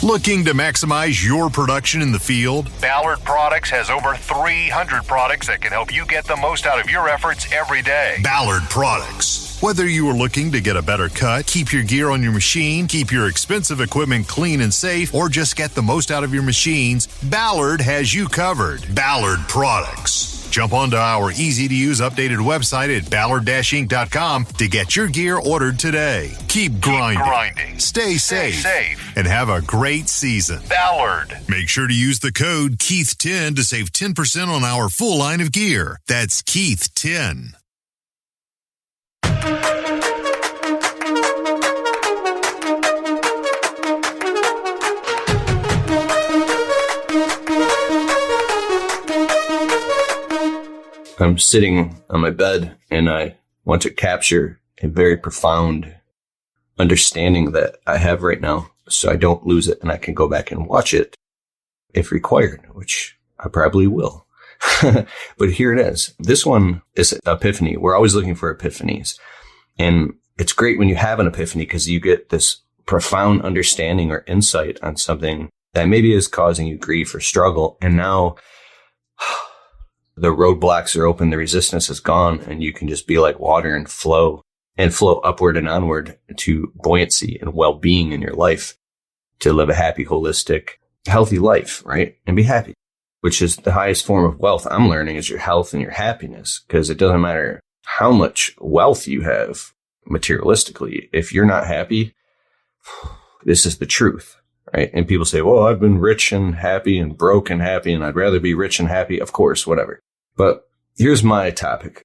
Looking to maximize your production in the field? Ballard Products has over 300 products that can help you get the most out of your efforts every day. Ballard Products. Whether you are looking to get a better cut, keep your gear on your machine, keep your expensive equipment clean and safe, or just get the most out of your machines, Ballard has you covered. Ballard Products. Jump onto our easy-to-use updated website at ballard-inc.com to get your gear ordered today. Keep grinding. Stay safe. And have a great season. Ballard. Make sure to use the code Keith10 to save 10% on our full line of gear. That's Keith10. I'm sitting on my bed and I want to capture a very profound understanding that I have right now so I don't lose it and I can go back and watch it if required, which I probably will. But here it is. This one is Epiphany. We're always looking for epiphanies. And it's great when you have an epiphany because you get this profound understanding or insight on something that maybe is causing you grief or struggle. And now the roadblocks are open, the resistance is gone, and you can just be like water and flow upward and onward to buoyancy and well-being in your life to live a happy, holistic, healthy life, right? And be happy, which is the highest form of wealth I'm learning is your health and your happiness, because it doesn't matter how much wealth you have materialistically. If you're not happy, this is the truth, right? And people say, well, I've been rich and happy and broke and happy, and I'd rather be rich and happy. Of course, whatever. But here's my topic.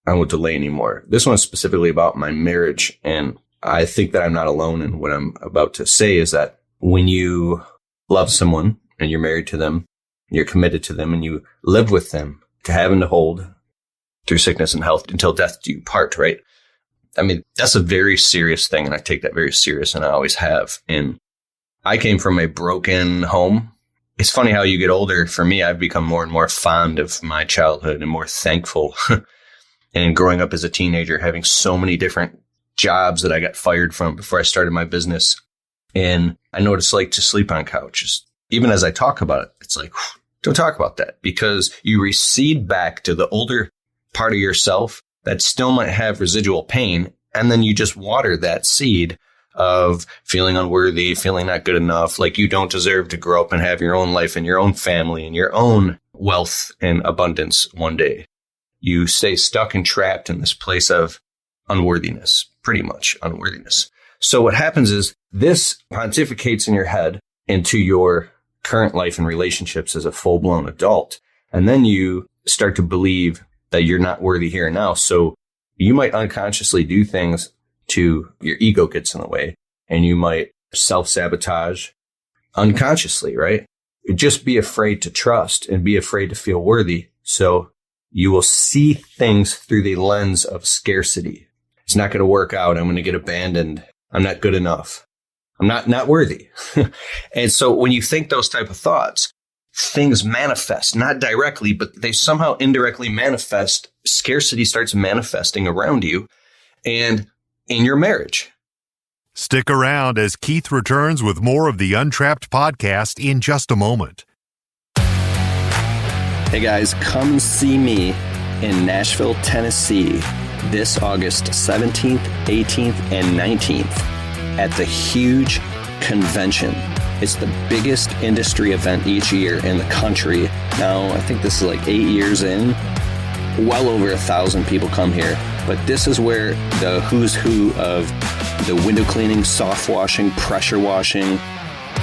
I won't delay anymore. This one's specifically about my marriage. And I think that I'm not alone in what I'm about to say is that when you love someone and you're married to them, you're committed to them and you live with them to have and to hold through sickness and health until death do you part, right? I mean, that's a very serious thing. And I take that very serious and I always have. And I came from a broken home. It's funny how you get older. For me, I've become more and more fond of my childhood and more thankful. And growing up as a teenager, having so many different jobs that I got fired from before I started my business. And I know what it's like to sleep on couches. Even as I talk about it, it's like, don't talk about that because you recede back to the older part of yourself that still might have residual pain. And then you just water that seed of feeling unworthy, feeling not good enough, like you don't deserve to grow up and have your own life and your own family and your own wealth and abundance one day. You stay stuck and trapped in this place of unworthiness, pretty much unworthiness. So what happens is this pontificates in your head into your current life and relationships as a full-blown adult. And then you start to believe that you're not worthy here and now. So you might unconsciously do things to your ego gets in the way and you might self-sabotage unconsciously, right? Just be afraid to trust and be afraid to feel worthy. So you will see things through the lens of scarcity. It's not going to work out. I'm going to get abandoned. I'm not good enough. I'm not worthy. And so when you think those type of thoughts, things manifest, not directly, but they somehow indirectly manifest. Scarcity starts manifesting around you and in your marriage. Stick around as Keith returns with more of the Untrapped podcast in just a moment. Hey guys, come see me in Nashville, Tennessee this August 17th, 18th, and 19th at the huge convention. It's the biggest industry event each year in the country. Now, I think this is like 8 years in. Well over 1,000 people come here. But this is where the who's who of the window cleaning, soft washing, pressure washing,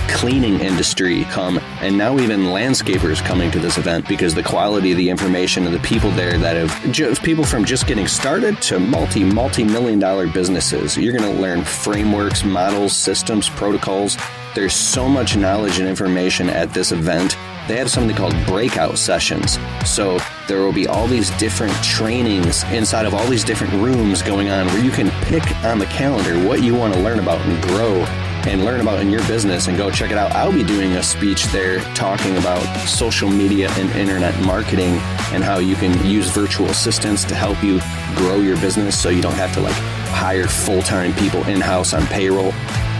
cleaning industry come. And now even landscapers coming to this event because the quality of the information and the people there that have people from just getting started to multi-million dollar businesses. You're going to learn frameworks, models, systems, protocols. There's so much knowledge and information at this event. They have something called breakout sessions. So there will be all these different trainings inside of all these different rooms going on where you can pick on the calendar what you want to learn about and grow and learn about in your business and go check it out. I'll be doing a speech there talking about social media and internet marketing and how you can use virtual assistants to help you grow your business so you don't have to hire full-time people in-house on payroll.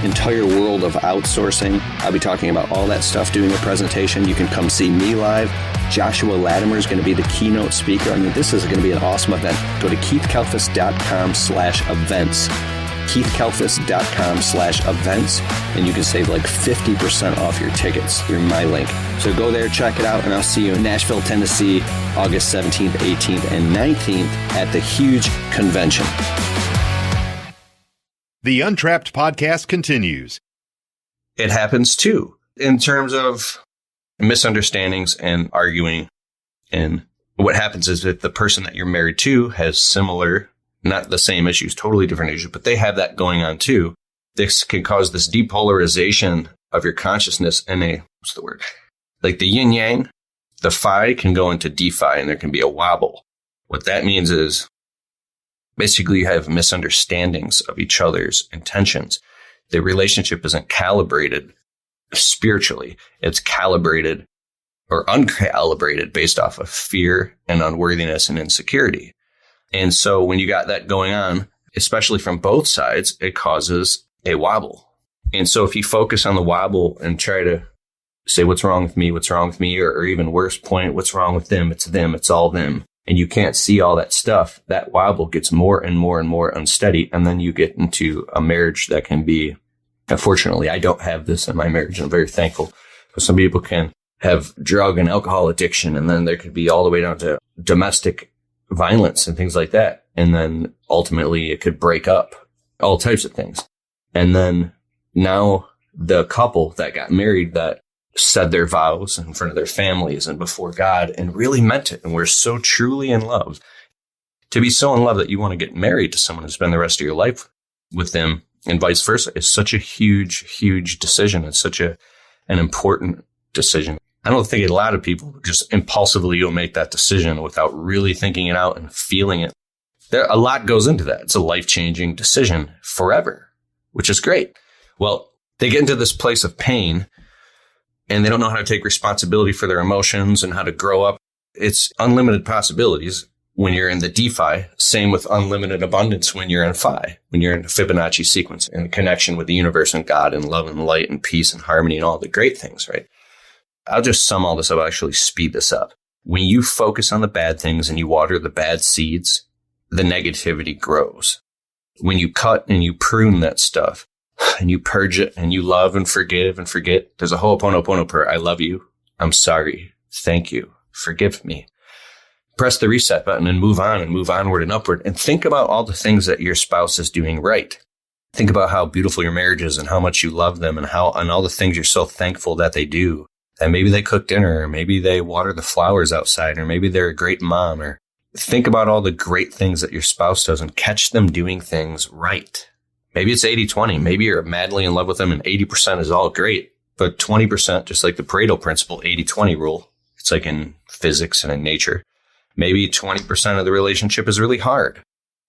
Entire world of outsourcing. I'll be talking about all that stuff, doing a presentation. You can come see me live. Joshua Latimer is going to be the keynote speaker. I mean, this is going to be an awesome event. Go to keithkalfas.com/events. keithkalfas.com/events, and you can save 50% off your tickets through my link. So go there, check it out, and I'll see you in Nashville, Tennessee, August 17th, 18th, and 19th at the huge convention. The Untrapped podcast continues. It happens too, in terms of misunderstandings and arguing. And what happens is if the person that you're married to has similar, not the same issues, totally different issues, but they have that going on too, this can cause this depolarization of your consciousness and what's the word? Like the yin yang, the phi can go into DeFi and there can be a wobble. What that means is basically you have misunderstandings of each other's intentions. The relationship isn't calibrated spiritually. It's calibrated or uncalibrated based off of fear and unworthiness and insecurity. And so when you got that going on, especially from both sides, it causes a wobble. And so if you focus on the wobble and try to say, what's wrong with me? What's wrong with me? Or even worse point, what's wrong with them? It's all them. And you can't see all that stuff. That wobble gets more and more and more unsteady. And then you get into a marriage that can be, unfortunately, I don't have this in my marriage. I'm very thankful. But some people can have drug and alcohol addiction. And then there could be all the way down to domestic violence and things like that. And then ultimately it could break up, all types of things. And then now the couple that got married that said their vows in front of their families and before God and really meant it. And we're so truly in love. To be so in love that you want to get married to someone and spend the rest of your life with them and vice versa is such a huge, huge decision. It's such an important decision. I don't think a lot of people just impulsively will make that decision without really thinking it out and feeling it. A lot goes into that. It's a life-changing decision forever, which is great. Well, they get into this place of pain and they don't know how to take responsibility for their emotions and how to grow up. It's unlimited possibilities when you're in the DeFi. Same with unlimited abundance when you're in Phi, when you're in the Fibonacci sequence and connection with the universe and God and love and light and peace and harmony and all the great things, right? I'll just sum all this up. I'll actually speed this up. When you focus on the bad things and you water the bad seeds, the negativity grows. When you cut and you prune that stuff and you purge it and you love and forgive and forget, there's a Ho'oponopono prayer. I love you. I'm sorry. Thank you. Forgive me. Press the reset button and move on and move onward and upward and think about all the things that your spouse is doing right. Think about how beautiful your marriage is and how much you love them and all the things you're so thankful that they do. And maybe they cook dinner, or maybe they water the flowers outside, or maybe they're a great mom, or think about all the great things that your spouse does and catch them doing things right. Maybe it's 80-20. Maybe you're madly in love with them and 80% is all great, but 20%, just like the Pareto principle, 80-20 rule. It's like in physics and in nature. Maybe 20% of the relationship is really hard.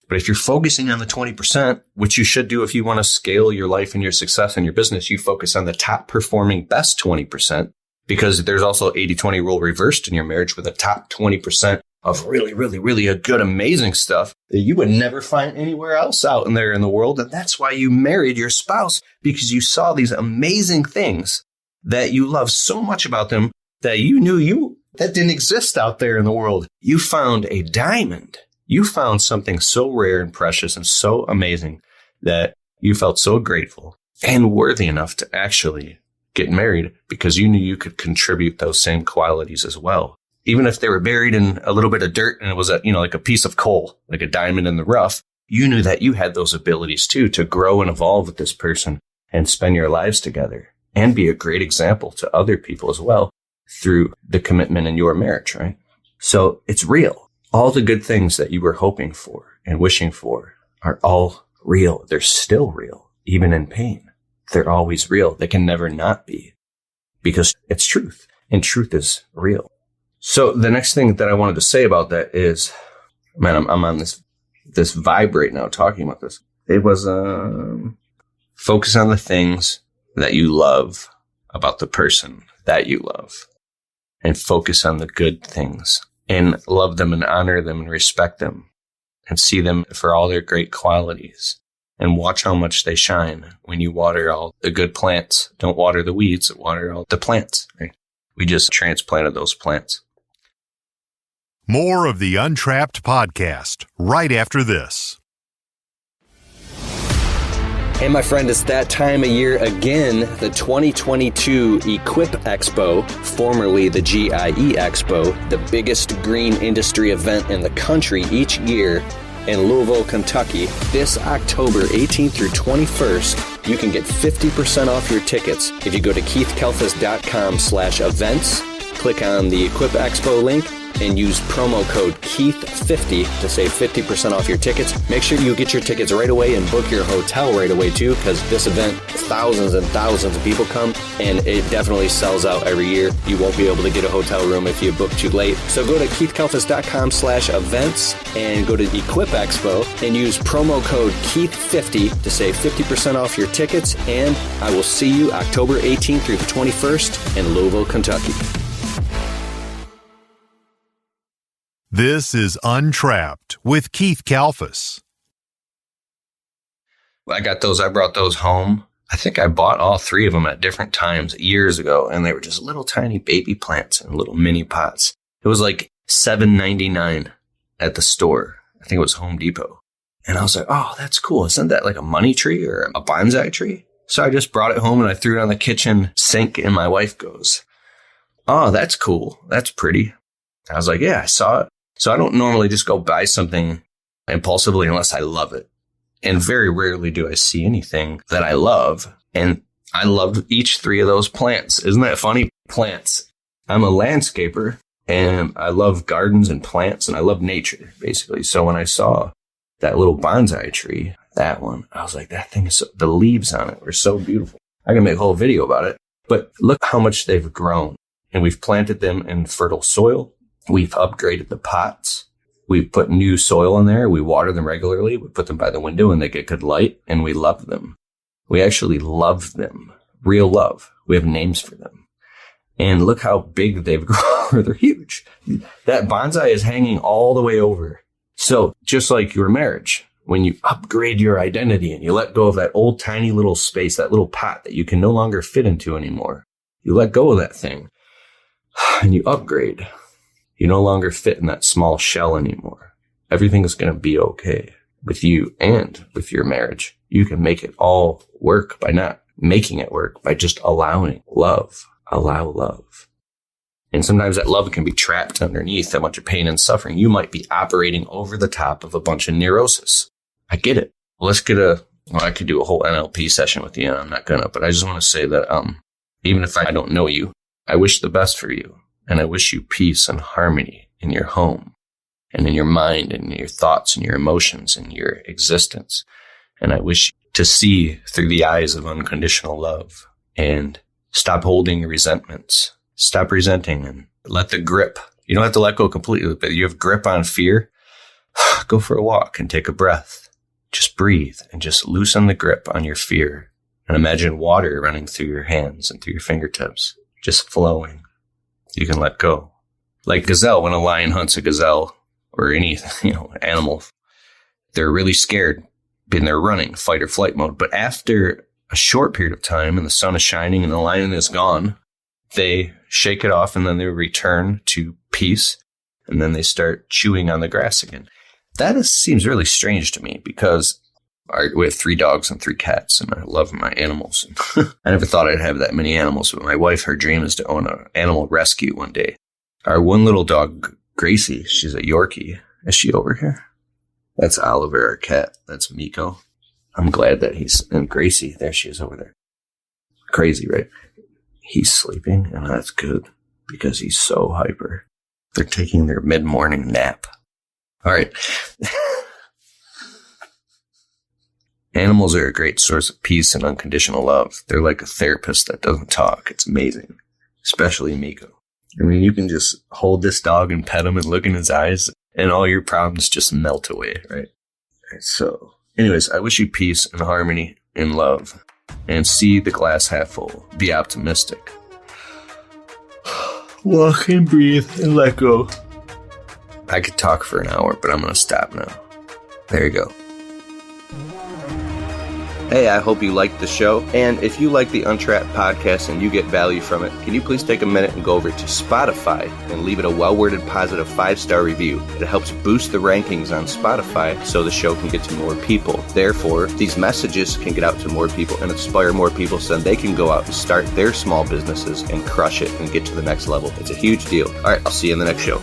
But if you're focusing on the 20%, which you should do if you want to scale your life and your success and your business, you focus on the top performing best 20%. Because there's also 80-20 rule reversed in your marriage with a top 20% of really, really, really a good, amazing stuff that you would never find anywhere else out in there in the world. And that's why you married your spouse, because you saw these amazing things that you love so much about them that you knew that didn't exist out there in the world. You found a diamond. You found something so rare and precious and so amazing that you felt so grateful and worthy enough to actually get married because you knew you could contribute those same qualities as well. Even if they were buried in a little bit of dirt and it was like a piece of coal, like a diamond in the rough, you knew that you had those abilities too, to grow and evolve with this person and spend your lives together and be a great example to other people as well through the commitment in your marriage, right? So it's real. All the good things that you were hoping for and wishing for are all real. They're still real, even in pain. They're always real. They can never not be because it's truth and truth is real. So the next thing that I wanted to say about that is, man, I'm on this vibe right now talking about this. It was, focus on the things that you love about the person that you love, and focus on the good things and love them and honor them and respect them and see them for all their great qualities and watch how much they shine when you water all the good plants. Don't water the weeds, water all the plants. Right? We just transplanted those plants. More of the Untrapped podcast right after this. Hey, my friend, it's that time of year again, the 2022 Equip Expo, formerly the GIE Expo, the biggest green industry event in the country each year in Louisville, Kentucky. This October 18th through 21st, you can get 50% off your tickets if you go to keithkalfas.com/events, click on the Equip Expo link, and use promo code KEITH50 to save 50% off your tickets. Make sure you get your tickets right away and book your hotel right away too, because this event, thousands and thousands of people come, and it definitely sells out every year. You won't be able to get a hotel room if you book too late. So go to keithkalfas.com/events and go to Equip Expo and use promo code KEITH50 to save 50% off your tickets. And I will see you October 18th through the 21st in Louisville, Kentucky. This is Untrapped with Keith Kalfas. I brought those home. I think I bought all three of them at different times years ago, and they were just little tiny baby plants in little mini pots. It was like $7.99 at the store. I think it was Home Depot. And I was like, oh, that's cool. Isn't that like a money tree or a bonsai tree? So I just brought it home and I threw it on the kitchen sink, and my wife goes, oh, that's cool. That's pretty. I was like, yeah, I saw it. So I don't normally just go buy something impulsively unless I love it. And very rarely do I see anything that I love. And I love each three of those plants. Isn't that funny? Plants. I'm a landscaper and I love gardens and plants and I love nature, basically. So when I saw that little bonsai tree, that one, I was like, that thing is the leaves on it were so beautiful. I can make a whole video about it. But look how much they've grown. And we've planted them in fertile soil. We've upgraded the pots. We put new soil in there. We water them regularly. We put them by the window and they get good light, and we love them. We actually love them. Real love. We have names for them. And look how big they've grown. They're huge. That bonsai is hanging all the way over. So just like your marriage, when you upgrade your identity and you let go of that old tiny little space, that little pot that you can no longer fit into anymore, you let go of that thing and you upgrade. You no longer fit in that small shell anymore. Everything is going to be okay with you and with your marriage. You can make it all work by not making it work, by just allowing love. Allow love. And sometimes that love can be trapped underneath a bunch of pain and suffering. You might be operating over the top of a bunch of neurosis. I get it. I could do a whole NLP session with you, and I'm not gonna, but I just want to say that even if I don't know you, I wish the best for you. And I wish you peace and harmony in your home and in your mind and in your thoughts and your emotions and your existence. And I wish to see through the eyes of unconditional love and stop holding resentments. Stop resenting and let the grip. You don't have to let go completely, but you have grip on fear. Go for a walk and take a breath. Just breathe and just loosen the grip on your fear. And imagine water running through your hands and through your fingertips, just flowing. You can let go. Like gazelle, when a lion hunts a gazelle or any, animal, they're really scared and they're running fight or flight mode. But after a short period of time and the sun is shining and the lion is gone, they shake it off and then they return to peace and then they start chewing on the grass again. That seems really strange to me because we have 3 dogs and 3 cats, and I love my animals. I never thought I'd have that many animals, but my wife, her dream is to own an animal rescue one day. Our one little dog, Gracie, she's a Yorkie. Is she over here? That's Oliver, our cat. That's Miko. I'm glad that and Gracie, there she is over there. Crazy, right? He's sleeping, and that's good because he's so hyper. They're taking their mid-morning nap. All right. Animals are a great source of peace and unconditional love. They're like a therapist that doesn't talk. It's amazing, especially Miko. I mean, you can just hold this dog and pet him and look in his eyes, and all your problems just melt away, right? So, anyways, I wish you peace and harmony and love. and see the glass half full. Be optimistic. Walk and breathe and let go. I could talk for an hour, but I'm going to stop now. There you go. Hey, I hope you liked the show. And if you like the Untrapped podcast and you get value from it, can you please take a minute and go over to Spotify and leave it a well-worded positive 5-star review. It helps boost the rankings on Spotify so the show can get to more people. Therefore, these messages can get out to more people and inspire more people so then they can go out and start their small businesses and crush it and get to the next level. It's a huge deal. All right, I'll see you in the next show.